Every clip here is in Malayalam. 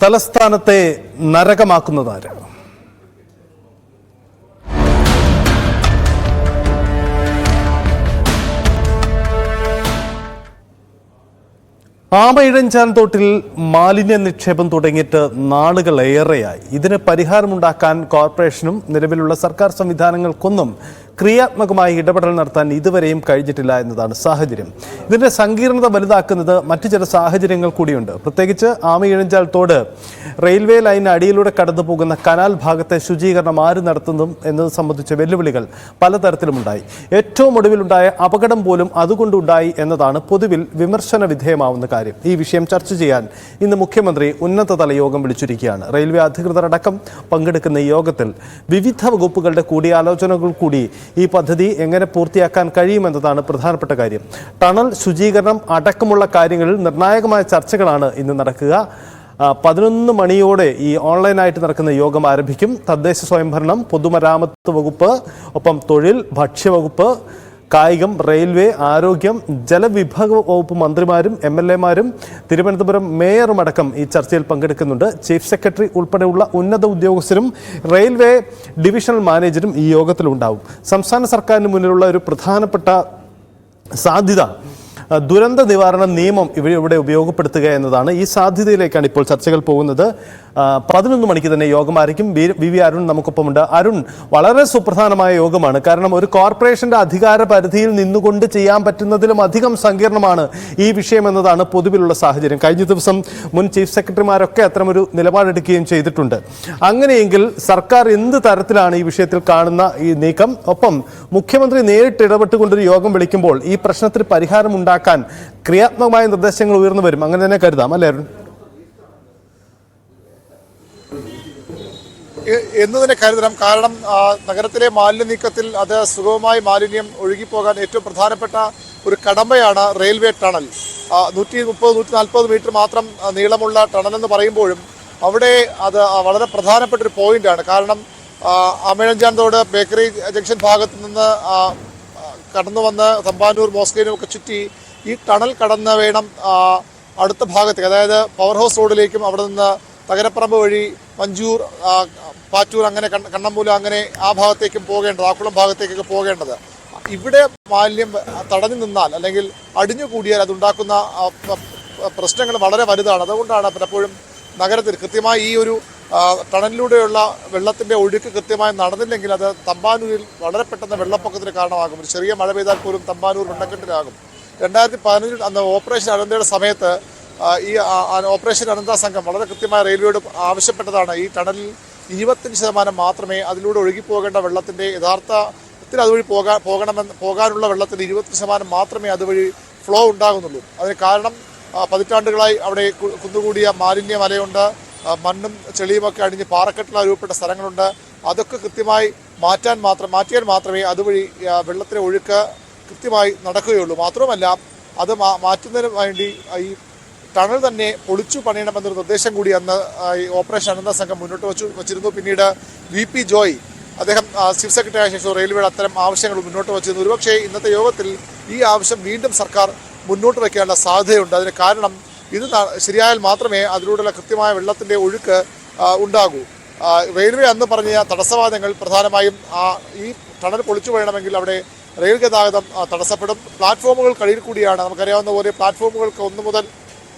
തലസ്ഥാനത്തെ നരകമാക്കുന്നതാര്? ആമയിഴഞ്ചാൻ തോട്ടിൽ മാലിന്യ നിക്ഷേപം തുടങ്ങിയിട്ട് നാളുകളേറെയായി. ഇതിന് പരിഹാരമുണ്ടാക്കാൻ കോർപ്പറേഷനും നിലവിലുള്ള സർക്കാർ സംവിധാനങ്ങൾക്കൊന്നും ക്രിയാത്മകമായി ഇടപെടൽ നടത്താൻ ഇതുവരെയും കഴിഞ്ഞിട്ടില്ല എന്നതാണ് സാഹചര്യം. ഇതിൻ്റെ സങ്കീർണത വലുതാക്കുന്നത് മറ്റു ചില സാഹചര്യങ്ങൾ കൂടിയുണ്ട്. പ്രത്യേകിച്ച് ആമയിഴഞ്ചാൽ തോട് റെയിൽവേ ലൈൻ അടിയിലൂടെ കടന്നു പോകുന്ന കനാൽ ഭാഗത്തെ ശുചീകരണം ആര് നടത്തുന്നു എന്നത് സംബന്ധിച്ച വെല്ലുവിളികൾ പലതരത്തിലുമുണ്ടായി. ഏറ്റവും ഒടുവിലുണ്ടായ അപകടം പോലും അതുകൊണ്ടുണ്ടായി എന്നതാണ് പൊതുവിൽ വിമർശന വിധേയമാവുന്ന കാര്യം. ഈ വിഷയം ചർച്ച ചെയ്യാൻ ഇന്ന് മുഖ്യമന്ത്രി ഉന്നതതല യോഗം വിളിച്ചിരിക്കുകയാണ്. റെയിൽവേ അധികൃതരടക്കം പങ്കെടുക്കുന്ന ഈ യോഗത്തിൽ വിവിധ വകുപ്പുകളുടെ കൂടിയാലോചനകൾ കൂടി ഈ പദ്ധതി എങ്ങനെ പൂർത്തിയാക്കാൻ കഴിയുമെന്നതാണ് പ്രധാനപ്പെട്ട കാര്യം. ടണൽ ശുചീകരണം അടക്കമുള്ള കാര്യങ്ങളിൽ നിർണായകമായ ചർച്ചകളാണ് ഇന്ന് നടക്കുക. 11 മണിയോടെ ഈ ഓൺലൈനായിട്ട് നടക്കുന്ന യോഗം ആരംഭിക്കും. തദ്ദേശ സ്വയംഭരണം, പൊതുമരാമത്ത് വകുപ്പ്, ഒപ്പം തൊഴിൽ, ഭക്ഷ്യവകുപ്പ്, കായികം, റെയിൽവേ, ആരോഗ്യം, ജലവിഭവ വകുപ്പ് മന്ത്രിമാരും MLA-മാരും തിരുവനന്തപുരം മേയറുമടക്കം ഈ ചർച്ചയിൽ പങ്കെടുക്കുന്നുണ്ട്. ചീഫ് സെക്രട്ടറി ഉൾപ്പെടെയുള്ള ഉന്നത ഉദ്യോഗസ്ഥരും റെയിൽവേ ഡിവിഷണൽ മാനേജരും ഈ യോഗത്തിലുണ്ടാവും. സംസ്ഥാന സർക്കാരിന് മുന്നിലുള്ള ഒരു പ്രധാനപ്പെട്ട സാധ്യത ദുരന്ത നിവാരണ നിയമം ഇവിടെ ഉപയോഗപ്പെടുത്തുക എന്നതാണ്. ഈ സാധ്യതയിലേക്കാണ് ഇപ്പോൾ ചർച്ചകൾ പോകുന്നത്. 11 മണിക്ക് തന്നെ യോഗം ആയിരിക്കും. വി അരുൺ നമുക്കൊപ്പമുണ്ട്. അരുൺ, വളരെ സുപ്രധാനമായ യോഗമാണ്. കാരണം ഒരു കോർപ്പറേഷന്റെ അധികാര പരിധിയിൽ നിന്നുകൊണ്ട് ചെയ്യാൻ പറ്റുന്നതിലും അധികം സങ്കീർണമാണ് ഈ വിഷയം എന്നതാണ് പൊതുവിലുള്ള സാഹചര്യം. കഴിഞ്ഞ ദിവസം മുൻ ചീഫ് സെക്രട്ടറിമാരൊക്കെ അത്തരമൊരു നിലപാടെടുക്കുകയും ചെയ്തിട്ടുണ്ട്. അങ്ങനെയെങ്കിൽ സർക്കാർ എന്ത് തരത്തിലാണ് ഈ വിഷയത്തിൽ കാണുന്ന ഈ നീക്കം? ഒപ്പം മുഖ്യമന്ത്രി നേരിട്ട് ഇടപെട്ടുകൊണ്ടൊരു യോഗം വിളിക്കുമ്പോൾ ഈ പ്രശ്നത്തിന് പരിഹാരം ഉണ്ടാക്കാൻ ക്രിയാത്മകമായ നിർദ്ദേശങ്ങൾ ഉയർന്നു വരും, അങ്ങനെ തന്നെ കരുതാം അല്ലേ അരുൺ? എന്ന് തന്നെ കരുതണം. കാരണം നഗരത്തിലെ മാലിന്യ നീക്കത്തിൽ അത് സുഗമമായി മാലിന്യം ഒഴുകിപ്പോകാൻ ഏറ്റവും പ്രധാനപ്പെട്ട ഒരു കടമ്പയാണ് റെയിൽവേ ടണൽ. 130-140 മീറ്റർ മാത്രം നീളമുള്ള ടണൽ എന്ന് പറയുമ്പോഴും അവിടെ അത് വളരെ പ്രധാനപ്പെട്ട ഒരു പോയിന്റാണ്. കാരണം ആമയിഴഞ്ചാൻ തോട് ബേക്കറി ജംഗ്ഷൻ ഭാഗത്ത് നിന്ന് കടന്നു വന്ന് തമ്പാനൂർ മോസ്കിനും ഒക്കെ ചുറ്റി ഈ ടണൽ കടന്ന് വേണം അടുത്ത ഭാഗത്തേക്ക്, അതായത് പവർ ഹൗസ് റോഡിലേക്കും അവിടെ നിന്ന് തകരപ്പറമ്പ് വഴി മഞ്ചൂർ, പാറ്റൂർ, അങ്ങനെ കണ്ണമ്പൂല, അങ്ങനെ ആ ഭാഗത്തേക്കും പോകേണ്ടത്, ആക്കുളം ഭാഗത്തേക്കൊക്കെ പോകേണ്ടത്. ഇവിടെ മാലിന്യം തടഞ്ഞു നിന്നാൽ അല്ലെങ്കിൽ അടിഞ്ഞുകൂടിയാൽ അതുണ്ടാക്കുന്ന പ്രശ്നങ്ങൾ വളരെ വലുതാണ്. അതുകൊണ്ടാണ് പലപ്പോഴും നഗരത്തിൽ കൃത്യമായി ഈ ഒരു ടണലിലൂടെയുള്ള വെള്ളത്തിൻ്റെ ഒഴുക്ക് കൃത്യമായി നടന്നില്ലെങ്കിൽ അത് തമ്പാനൂരിൽ വളരെ പെട്ടെന്ന് വെള്ളപ്പൊക്കത്തിന് കാരണമാകും. ഒരു ചെറിയ മഴ പെയ്താൽ പോലും തമ്പാനൂർ വെള്ളക്കെട്ടിലാകും. 2015 അന്ന് ഓപ്പറേഷൻ അനന്തയുടെ സമയത്ത് ഈ ഓപ്പറേഷൻ അനന്ത സംഘം വളരെ കൃത്യമായ റെയിൽവേയോട് ആവശ്യപ്പെട്ടതാണ്. ഈ ടണലിൽ 25% മാത്രമേ അതിലൂടെ ഒഴുകിപ്പോകേണ്ട വെള്ളത്തിൻ്റെ യഥാർത്ഥത്തിൽ അതുവഴി പോകാനുള്ള വെള്ളത്തിൻ്റെ 20% മാത്രമേ അതുവഴി ഫ്ലോ ഉണ്ടാകുന്നുള്ളൂ. അതിന് കാരണം പതിറ്റാണ്ടുകളായി അവിടെ കുന്നുകൂടിയ മാലിന്യ മലയുണ്ട്, മണ്ണും ചെളിയുമൊക്കെ അടിഞ്ഞ് പാറക്കെട്ടിൽ രൂപപ്പെട്ട സ്ഥലങ്ങളുണ്ട്. അതൊക്കെ കൃത്യമായി മാറ്റിയാൽ മാത്രമേ അതുവഴി വെള്ളത്തിലെ ഒഴുക്ക് കൃത്യമായി നടക്കുകയുള്ളൂ. മാത്രമല്ല അത് മാറ്റുന്നതിന് വേണ്ടി ഈ ടണൽ തന്നെ പൊളിച്ചു പണിയണമെന്നൊരു നിർദ്ദേശം കൂടി അന്ന് ഈ ഓപ്പറേഷൻ അനന്ത സംഘം മുന്നോട്ട് വച്ചിരുന്നു. പിന്നീട് VP ജോയ് അദ്ദേഹം ചീഫ് സെക്രട്ടറി ആയ ശേഷം റെയിൽവേയുടെ അത്തരം ആവശ്യങ്ങൾ മുന്നോട്ട് വച്ചിരുന്നു. ഒരുപക്ഷെ ഇന്നത്തെ യോഗത്തിൽ ഈ ആവശ്യം വീണ്ടും സർക്കാർ മുന്നോട്ട് വയ്ക്കാനുള്ള സാധ്യതയുണ്ട്. അതിന് കാരണം ഇത് ശരിയായാൽ മാത്രമേ അതിലൂടെയുള്ള കൃത്യമായ വെള്ളത്തിൻ്റെ ഒഴുക്ക് ഉണ്ടാകൂ. റെയിൽവേ അന്ന് പറഞ്ഞ തടസ്സവാദങ്ങൾ പ്രധാനമായും ഈ ടണൽ പൊളിച്ചു വേണമെങ്കിൽ അവിടെ റെയിൽ ഗതാഗതം തടസ്സപ്പെടും. പ്ലാറ്റ്ഫോമുകൾ കടിയിൽ കൂടിയാണ്, നമുക്കറിയാവുന്ന പോലെ പ്ലാറ്റ്ഫോമുകൾക്ക് 1 മുതൽ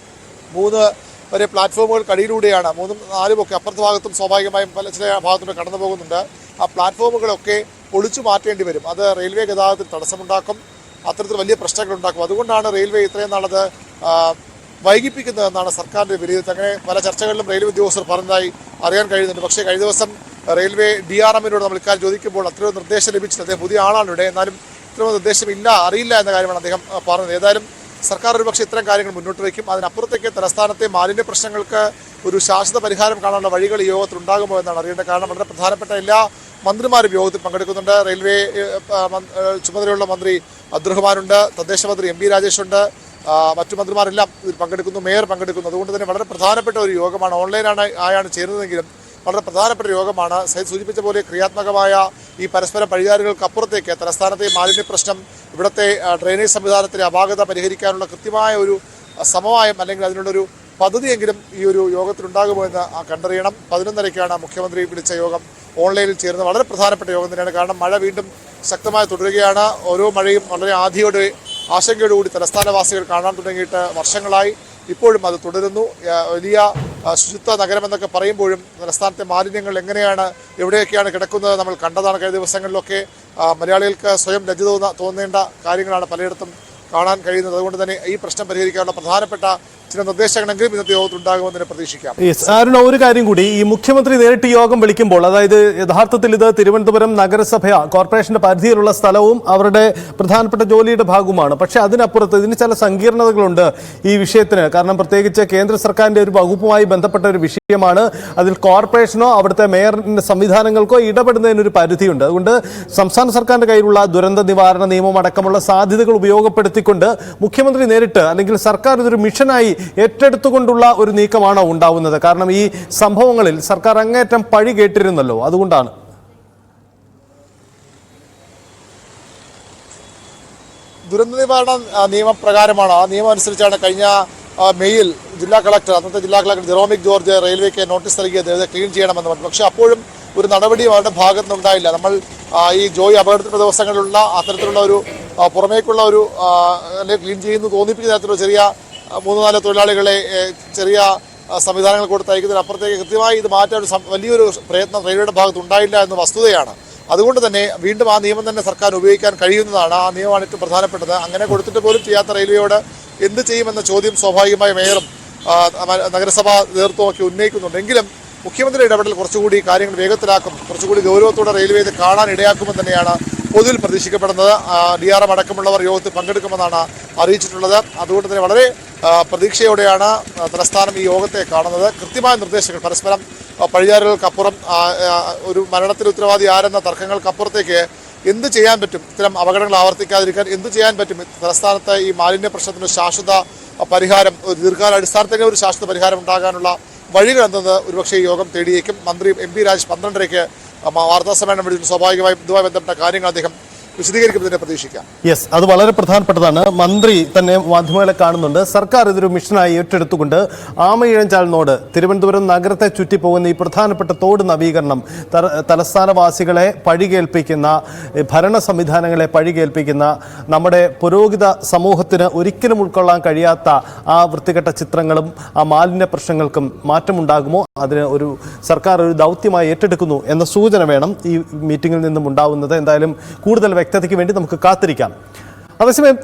3 വരെ പ്ലാറ്റ്ഫോമുകൾ കടിയിലൂടെയാണ്. 3ഉം 4ഉം ഒക്കെ അപ്പുറത്തെ ഭാഗത്തും സ്വാഭാവികമായും ചില ഭാഗത്തൂടെ കടന്നു പോകുന്നുണ്ട്. ആ പ്ലാറ്റ്ഫോമുകളൊക്കെ പൊളിച്ചു മാറ്റേണ്ടി വരും. അത് റെയിൽവേ ഗതാഗതത്തിൽ തടസ്സമുണ്ടാക്കും, അത്തരത്തിൽ വലിയ പ്രശ്നങ്ങളുണ്ടാക്കും. അതുകൊണ്ടാണ് റെയിൽവേ ഇത്രയും നാളത് വൈകിപ്പിക്കുന്നതെന്നാണ് സർക്കാരിൻ്റെ വിലയിരുത്തൽ. അങ്ങനെ പല ചർച്ചകളിലും റെയിൽവേ ഉദ്യോഗസ്ഥർ പറഞ്ഞതായി അറിയാൻ കഴിയുന്നുണ്ട്. പക്ഷേ കഴിഞ്ഞ ദിവസം റെയിൽവേ DRM-നോട് നമ്മൾ ഇക്കാര്യം ചോദിക്കുമ്പോൾ അത്രയും നിർദ്ദേശം ലഭിച്ചില്ല. അദ്ദേഹം പുതിയ ആളാണ് ഇവിടെ, എന്നാലും ഇത്രയും നിർദ്ദേശം അറിയില്ല എന്ന കാര്യമാണ് അദ്ദേഹം പറഞ്ഞത്. ഏതായാലും സർക്കാർ ഒരുപക്ഷെ ഇത്തരം കാര്യങ്ങൾ മുന്നോട്ട് വയ്ക്കും. അതിനപ്പുറത്തേക്ക് തലസ്ഥാനത്തെ മാലിന്യ പ്രശ്നങ്ങൾക്ക് ഒരു ശാശ്വത പരിഹാരം കാണാനുള്ള വഴികൾ ഈ യോഗത്തിൽ ഉണ്ടാകുമോ എന്നാണ് അറിയേണ്ടത്. കാരണം വളരെ പ്രധാനപ്പെട്ട എല്ലാ മന്ത്രിമാരും യോഗത്തിൽ പങ്കെടുക്കുന്നുണ്ട്. റെയിൽവേ ചുമതലയുള്ള മന്ത്രി അബ്ദുറഹ്മാനുണ്ട്, തദ്ദേശ മന്ത്രി MB രാജേഷുണ്ട്, മറ്റു മന്ത്രിമാരെല്ലാം ഇതിൽ പങ്കെടുക്കുന്നു, മേയർ പങ്കെടുക്കുന്നു. അതുകൊണ്ട് തന്നെ വളരെ പ്രധാനപ്പെട്ട ഒരു യോഗമാണ്. ഓൺലൈനായാണ് ചേരുന്നതെങ്കിലും വളരെ പ്രധാനപ്പെട്ട യോഗമാണ്. സൈദ് സൂചിപ്പിച്ച പോലെ ക്രിയാത്മകമായ ഈ പരസ്പര പരിഹാരങ്ങൾക്ക് അപ്പുറത്തേക്ക് തലസ്ഥാനത്തെ മാലിന്യ പ്രശ്നം, ഇവിടുത്തെ ഡ്രെയിനേജ് സംവിധാനത്തിലെ അപാകത പരിഹരിക്കാനുള്ള കൃത്യമായ ഒരു സമവായം അല്ലെങ്കിൽ അതിനുള്ളൊരു പദ്ധതിയെങ്കിലും ഈ ഒരു യോഗത്തിലുണ്ടാകുമോ എന്ന് കണ്ടറിയണം. 11:30-ക്കാണ് മുഖ്യമന്ത്രി വിളിച്ച യോഗം ഓൺലൈനിൽ ചേരുന്നത്. വളരെ പ്രധാനപ്പെട്ട യോഗം തന്നെയാണ്. കാരണം മഴ വീണ്ടും ശക്തമായി തുടരുകയാണ്. ഓരോ മഴയും വളരെ ആശങ്കയോടുകൂടി തലസ്ഥാനവാസികൾ കാണാൻ തുടങ്ങിയിട്ട് വർഷങ്ങളായി. ഇപ്പോഴും അത് തുടരുന്നു. വലിയ ശുചിത്വ നഗരമെന്നൊക്കെ പറയുമ്പോഴും തലസ്ഥാനത്തെ മാലിന്യങ്ങൾ എങ്ങനെയാണ് എവിടെയൊക്കെയാണ് കിടക്കുന്നത് നമ്മൾ കണ്ടതാണ്. കഴിഞ്ഞ ദിവസങ്ങളിലൊക്കെ മലയാളികൾക്ക് സ്വയം ലജ്ജ തോന്നേണ്ട കാര്യങ്ങളാണ് പലയിടത്തും കാണാൻ കഴിയുന്നത്. അതുകൊണ്ട് തന്നെ ഈ പ്രശ്നം പരിഹരിക്കാനുള്ള പ്രധാനപ്പെട്ട ചില നിർദ്ദേശങ്ങളെങ്കിലും ഇന്നത്തെ യോഗത്തിലുണ്ടാകുമെന്ന് പ്രതീക്ഷിക്കാം. അരുണ, ഒരു കാര്യം കൂടി, ഈ മുഖ്യമന്ത്രി നേരിട്ട് യോഗം വിളിക്കുമ്പോൾ, അതായത് യഥാർത്ഥത്തിൽ ഇത് തിരുവനന്തപുരം നഗരസഭ കോർപ്പറേഷന്റെ പരിധിയിലുള്ള സ്ഥലവും അവരുടെ പ്രധാനപ്പെട്ട ജോലിയുടെ ഭാഗവുമാണ്. പക്ഷേ അതിനപ്പുറത്ത് ഇതിന് ചില സങ്കീർണതകളുണ്ട് ഈ വിഷയത്തിന്. കാരണം പ്രത്യേകിച്ച് കേന്ദ്ര സർക്കാരിന്റെ ഒരു വകുപ്പുമായി ബന്ധപ്പെട്ട ഒരു വിഷയമാണ്. അതിൽ കോർപ്പറേഷനോ അവിടുത്തെ മേയറിന്റെ സംവിധാനങ്ങൾക്കോ ഇടപെടുന്നതിനൊരു പരിധിയുണ്ട്. അതുകൊണ്ട് സംസ്ഥാന സർക്കാരിന്റെ കയ്യിലുള്ള ദുരന്ത നിവാരണ നിയമം അടക്കമുള്ള സാധ്യതകൾ ഉപയോഗപ്പെടുത്തിക്കൊണ്ട് മുഖ്യമന്ത്രി നേരിട്ട്, അല്ലെങ്കിൽ സർക്കാർ ഇതൊരു മിഷനായി ഏറ്റെടുത്തുകൊണ്ടുള്ള ഒരു നീക്കമാണോ ഉണ്ടാവുന്നത്? കാരണം ഈ സംഭവങ്ങളിൽ സർക്കാർ അങ്ങേറ്റം പഴി കേട്ടിരുന്നല്ലോ, അതുകൊണ്ടാണ്. ദുരന്ത നിവാരണ നിയമപ്രകാരമാണ്, ആ നിയമം അനുസരിച്ചാണ് കഴിഞ്ഞ മെയ്യിൽ അന്നത്തെ ജില്ലാ കളക്ടർ ജെറോമിക് ജോർജ് റെയിൽവേക്ക് നോട്ടീസ് നൽകിയത് ക്ലീൻ ചെയ്യണമെന്ന് പറഞ്ഞു. പക്ഷേ അപ്പോഴും ഒരു നടപടിയും അവരുടെ ഭാഗത്ത് നിന്നുണ്ടായില്ല. നമ്മൾ ഈ ജോയി അപകടത്തിന്റെ ദിവസങ്ങളിലുള്ള അത്തരത്തിലുള്ള ഒരു പുറമേക്കുള്ള ഒരു ക്ലീൻ ചെയ്യുന്നു തോന്നിപ്പിക്കുന്ന തരത്തിലുള്ള ചെറിയ 3-4 തൊഴിലാളികളെ ചെറിയ സംവിധാനങ്ങൾ കൊടുത്തയക്കുന്നതിനപ്പുറത്തേക്ക് കൃത്യമായി ഇത് മാറ്റാൻ വലിയൊരു പ്രയത്നം റെയിൽവേയുടെ ഭാഗത്ത് ഉണ്ടായില്ല എന്ന വസ്തുതയാണ്. അതുകൊണ്ട് തന്നെ വീണ്ടും ആ നിയമം തന്നെ സർക്കാർ ഉപയോഗിക്കാൻ കഴിയുന്നതാണ്. ആ നിയമമാണ് ഏറ്റവും പ്രധാനപ്പെട്ടത്. അങ്ങനെ കൊടുത്തിട്ട് പോലും ചെയ്യാത്ത റെയിൽവേയോട് എന്ത് ചെയ്യുമെന്ന ചോദ്യം സ്വാഭാവികമായി മേയറും നഗരസഭാ നേതൃത്വമൊക്കെ ഉന്നയിക്കുന്നുണ്ട്. എങ്കിലും മുഖ്യമന്ത്രി ഇടപെടൽ കുറച്ചുകൂടി കാര്യങ്ങൾ വേഗത്തിലാക്കും, കുറച്ചുകൂടി ഗൗരവത്തോടെ റെയിൽവേ ഇത് കാണാൻ ഇടയാക്കുമെന്ന് തന്നെയാണ് പൊതുവിൽ പ്രതീക്ഷിക്കപ്പെടുന്നത്. DRM അടക്കമുള്ളവർ യോഗത്തിൽ പങ്കെടുക്കുമെന്നാണ് അറിയിച്ചിട്ടുള്ളത്. അതുകൊണ്ട് തന്നെ വളരെ പ്രതീക്ഷയോടെയാണ് തലസ്ഥാനം ഈ യോഗത്തെ കാണുന്നത്. കൃത്യമായ നിർദ്ദേശങ്ങൾ, പരസ്പരം പഴിചാരലുകൾക്കപ്പുറം ഒരു മരണത്തിന് ഉത്തരവാദി ആരെന്ന തർക്കങ്ങൾക്കപ്പുറത്തേക്ക് എന്ത് ചെയ്യാൻ പറ്റും, ഇത്തരം അപകടങ്ങൾ ആവർത്തിക്കാതിരിക്കാൻ എന്ത് ചെയ്യാൻ പറ്റും, തലസ്ഥാനത്ത് ഈ മാലിന്യ പ്രശ്നത്തിന് ശാശ്വത പരിഹാരം, ഒരു ദീർഘകാലാടിസ്ഥാനത്തിൽ ഒരു ശാശ്വത പരിഹാരം ഉണ്ടാകാനുള്ള വഴികൾ എന്നത് ഒരുപക്ഷെ ഈ യോഗം തേടിയേക്കും. മന്ത്രി MP രാജേഷ് 12:30-ക്ക് വാർത്താസമ്മേളനം വിളിച്ചു. സ്വാഭാവികമായും ഇതുമായി ബന്ധപ്പെട്ട കാര്യങ്ങൾ അദ്ദേഹം വിശദീകരിക്കുന്നതിനെ പ്രതീക്ഷിക്കാം. യെസ്, അത് വളരെ പ്രധാനപ്പെട്ടതാണ്. മന്ത്രി തന്നെ മാധ്യമങ്ങളെ കാണുന്നുണ്ട്. സർക്കാർ ഇതൊരു മിഷനായി ഏറ്റെടുത്തുകൊണ്ട് ആമയിഴഞ്ചാലിനോട് തിരുവനന്തപുരം നഗരത്തെ ചുറ്റിപ്പോകുന്ന ഈ പ്രധാനപ്പെട്ട തോട് നവീകരണം, തലസ്ഥാനവാസികളെ പഴികേൽപ്പിക്കുന്ന, ഭരണ സംവിധാനങ്ങളെ പഴികേൽപ്പിക്കുന്ന, നമ്മുടെ പുരോഗത സമൂഹത്തിന് ഒരിക്കലും ഉൾക്കൊള്ളാൻ കഴിയാത്ത ആ വൃത്തികെട്ട ചിത്രങ്ങളും ആ മാലിന്യ പ്രശ്നങ്ങൾക്കും മാറ്റമുണ്ടാകുമോ? അതിന് ഒരു സർക്കാർ ഒരു ദൗത്യമായി ഏറ്റെടുക്കുന്നു എന്ന സൂചന വേണം ഈ മീറ്റിംഗിൽ നിന്നും ഉണ്ടാവുന്നത്. എന്തായാലും കൂടുതൽ വ്യക്തതയ്ക്ക് വേണ്ടി നമുക്ക് കാത്തിരിക്കാം. അതേസമയം